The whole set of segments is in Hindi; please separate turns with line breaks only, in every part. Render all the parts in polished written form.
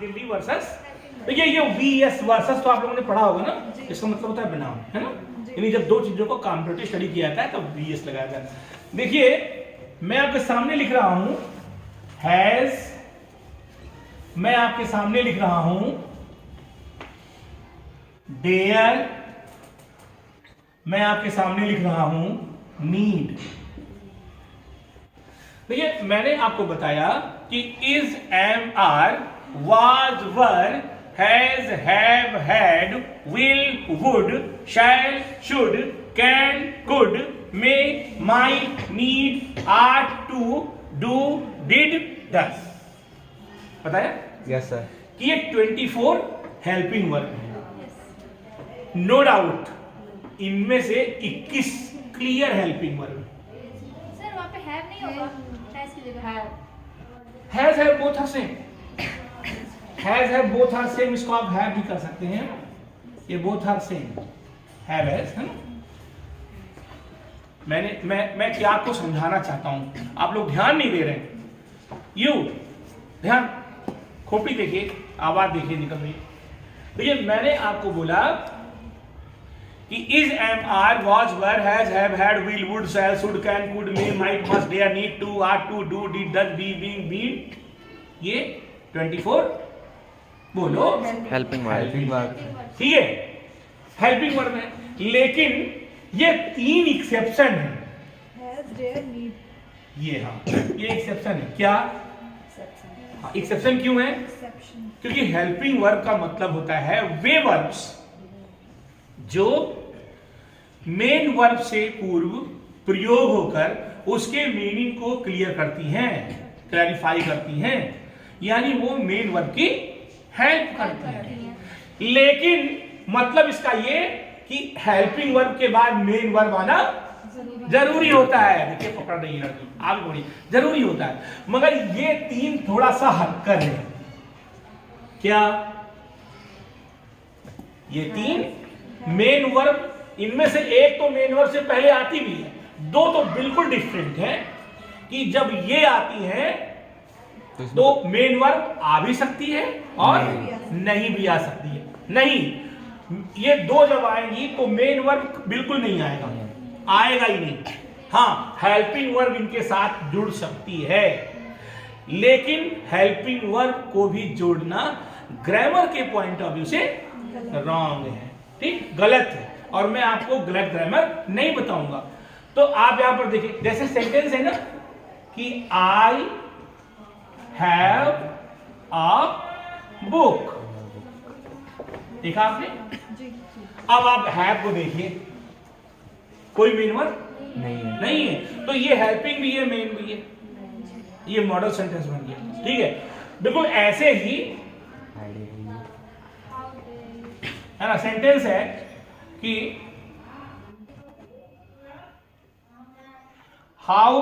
दिल्ली वर्सेस, तो ये वीएस वर्सेस तो आप लोगों ने पढ़ा होगा ना, इसका मतलब होता है बनाम, है ना। यानी जब दो चीजों को कंपैरेटिव स्टडी किया जाता है तब वीएस लगाया जाता है। देखिए मैं आपके सामने लिख रहा हूं हैज, मैं आपके सामने लिख रहा हूं डेयर, मैं आपके सामने लिख रहा हूं नीड। देखिए मैंने आपको बताया कि is, am, are, was, were, has, have, had, will, would, shall, should, can, could, may, might, need, art, to, do, did, does. बताया?
Yes sir.
कि ये 24 हेल्पिंग वर्ब है। नो डाउट इनमें से 21 क्लियर हेल्पिंग वर्ब है।
सर वहाँ पे हैव नहीं होगा, हैज की जगह हैव।
हैज है बोथ आर सेम, हैज है बोथ आर सेम, इसको आप हैव भी कर सकते हैं, ये both are same, have has, है ना। मैं क्या आपको समझाना चाहता हूं, आप लोग ध्यान नहीं दे रहे। यू ध्यान, कॉपी देखिए, आवाज देखिए निकल रही। देखिए मैंने आपको बोला कि is, am, are, was, were, has, have, had, will, would, shall, should, can, could, may, might, must, dare, need, to, are, to, do, did, does, be, being, been, ये 24 बोलो
हेल्पिंग वर्ब।
ठीक है, हेल्पिंग वर्ब है। लेकिन ये 3 एक्सेप्शन है।
Has, dare, need.
ये हाँ, ये एक्सेप्शन है। क्या एक्सेप्शन क्यों है?
एक्सेप्शन।
क्योंकि हेल्पिंग वर्ब का मतलब होता है वे वर्ब्स जो मेन वर्ब से पूर्व प्रयोग होकर उसके मीनिंग को क्लियर करती हैं, क्लैरिफाई करती हैं, यानी वो मेन वर्ब की हेल्प करती हैं। लेकिन मतलब इसका ये कि हेल्पिंग वर्ब के बाद मेन वर्ब आना जरूरी होता है। देखिए पकड़ रही है लड़की, आगे बढ़ी, जरूरी होता है। मगर ये 3 थोड़ा सा हटकर है। क्या ये 3 मेन वर्ब, इनमें से एक तो मेन वर्ब से पहले आती भी है, 2 तो बिल्कुल डिफरेंट है कि जब ये आती है तो मेन वर्ब आ भी सकती है और नहीं भी आ सकती है। नहीं, ये 2 जब आएंगी तो मेन वर्ब बिल्कुल नहीं आएगा, आएगा ही नहीं। हाँ, हेल्पिंग वर्ब इनके साथ जुड़ सकती है, लेकिन हेल्पिंग वर्ब को भी जोड़ना ग्रामर के पॉइंट ऑफ व्यू से रॉन्ग है, ठीक, गलत है। और मैं आपको गलत ग्रामर नहीं बताऊंगा। तो आप यहां पर देखिए, जैसे सेंटेंस है ना कि आई हैव अ बुक, देखा आपने। अब आप हैव को देखिए, कोई मेन वर्ब नहीं है, तो ये हेल्पिंग भी है, मेन भी है, ये मॉडल सेंटेंस बन गया। ठीक है, बिल्कुल ऐसे ही है ना। सेंटेंस है कि how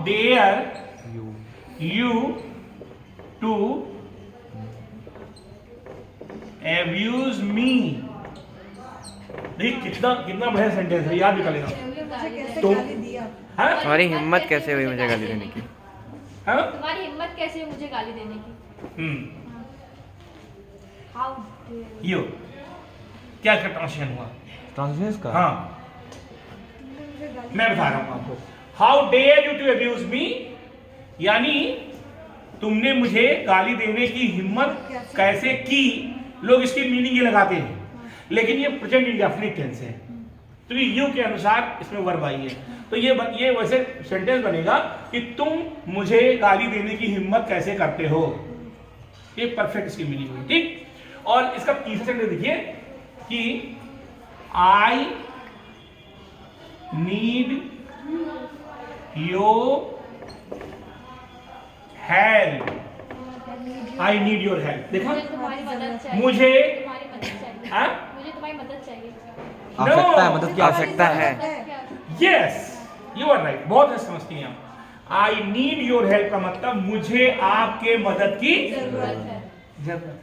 dare you to abuse me। देख कितना बढ़िया सेंटेंस है, याद भी कर लेना।
कैसे
तो
गाली दिया?
हाँ?
तुम्हारी हिम्मत कैसे हुई मुझे गाली देने की?
हाँ?
तुम्हारी हिम्मत कैसे है मुझे गाली देने की? हाउ डेयर
यो क्या ट्रांसलेशन हुआ?
ट्रांसलेशन का?
हाँ, मैं बता रहा हूं आपको। How dare you to abuse me, यानी तुमने मुझे गाली देने की हिम्मत कैसे की। लोग इसकी मीनिंग ये लगाते हैं, लेकिन ये प्रेजेंट इंडेफिनिट टेंस है, तो यू के अनुसार इसमें वर्ब आई है। तो ये वैसे सेंटेंस बनेगा कि तुम मुझे गाली देने की हिम्मत कैसे करते हो, ये परफेक्ट इसकी मीनिंग हुई, ठीक। और इसका तीसरा सेंटेंस देखिए कि I need your help, I need your help. देखा,
मुझे तुम्हारी मदद चाहिए,
मुझे
तुम्हारी मदद चाहिए,
हाँ?
मुझे तुम्हारी मदद चाहिए।
आवश्यकता है, मदद की आवश्यकता है।
यस, यू आर राइट, बहुत है, समझती हैं आप। आई नीड योर हेल्प का मतलब मुझे आपके मदद की जरूरत।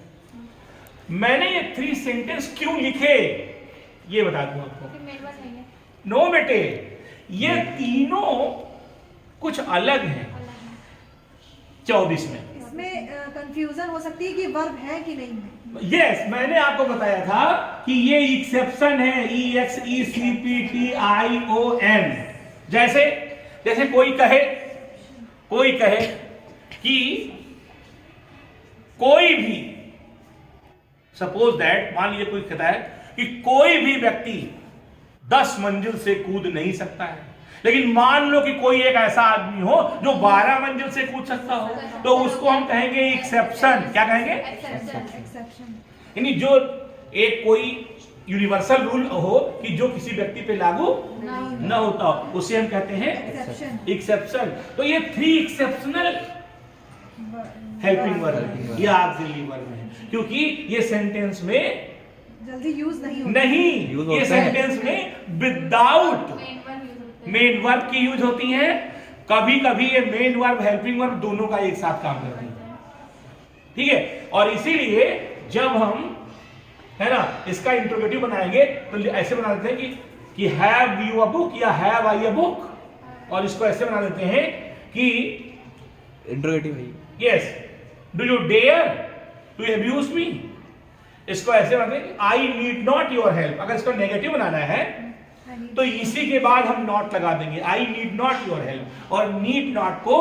मैंने ये 3 सेंटेंस क्यों लिखे ये बता दूं आपको।
मेरे पास नहीं है।
नो बेटे, ये तीनों कुछ अलग हैं 24 में।
इसमें कंफ्यूजन हो सकती है कि वर्ब है कि नहीं है।
यस, मैंने आपको बताया था कि ये एक्सेप्शन है, EXECPTION। जैसे कोई कहे कि कोई भी, सपोज दैट, मान लीजिए कोई कहता है कि कोई भी व्यक्ति 10 मंजिल से कूद नहीं सकता है, लेकिन मान लो कि कोई एक ऐसा आदमी हो जो 12 मंजिल से कूद सकता हो, तो उसको हम कहेंगे एक्सेप्शन। क्या कहेंगे?
एक्सेप्शन।
यानी जो एक कोई यूनिवर्सल रूल हो कि जो किसी व्यक्ति पे लागू न होता हो, उसे हम कहते हैं एक्सेप्शन। तो ये 3 एक्सेप्शनल हेल्पिंग वर्ब या ऑक्सिलरी वर्ब है, क्योंकि ये सेंटेंस में
जल्दी यूज नहीं होता।
ये सेंटेंस में विदाउट मेन वर्ब की यूज होती है। कभी कभी ये मेन वर्ब हेल्पिंग वर्ब दोनों का एक साथ काम करती है, ठीक है। और इसीलिए जब हम, है ना, इसका इंट्रोगेटिव बनाएंगे तो ऐसे बना देते हैं कि हैव यू अ बुक या हैव आई अ बुक, और इसको ऐसे बना देते हैं कि
इंट्रोगेटिव है।
Yes, do you dare to abuse me. इसको ऐसे बनाते हैं कि I need not your help. अगर इसको नेगेटिव बनाना है तो इसी के बाद हम नॉट लगा देंगे, I need not your help. और नीड नॉट को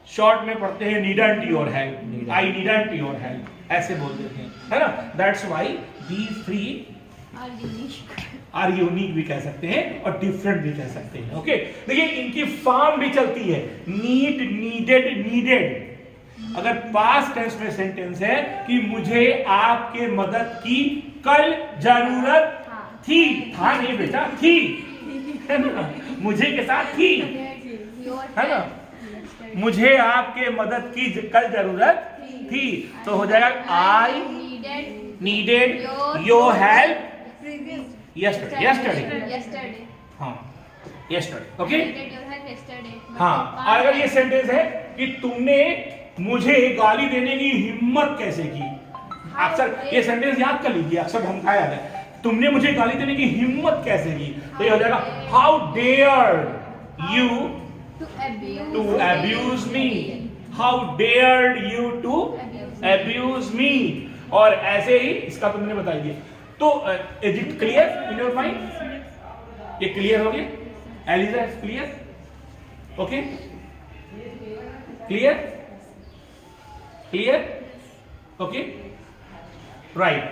शॉर्ट में पढ़ते हैं needn't your help, I needn't your help, ऐसे बोल देते हैं, है ना। That's why these 3 are unique भी कह सकते हैं और डिफरेंट भी कह सकते हैं। ओके, देखिए इनकी फॉर्म भी चलती है, नीड, नीडेड, नीडेड। अगर पास्ट टेंस में सेंटेंस है कि मुझे आपके मदद की कल जरूरत थी, था नहीं बेटा, थी, है ना, मुझे के साथ थी, है ना, मुझे आपके मदद की कल जरूरत थी, तो हो जाएगा I needed your help yesterday। हाँ, yesterday। ओके, हाँ। और अगर ये सेंटेंस है कि तुमने मुझे गाली देने की हिम्मत कैसे की, अक्सर ये सेंटेंस याद कर लीजिए, अक्सर हम क्या याद है, तुमने मुझे गाली देने की हिम्मत कैसे की, तो ये हो जाएगा how dared you to abuse me, how dared you to abuse me. और ऐसे ही इसका तुमने बता दिया। तो is it clear in your mind? ये क्लियर हो गया? Eliza is clear? Okay, clear, clear, okay, right.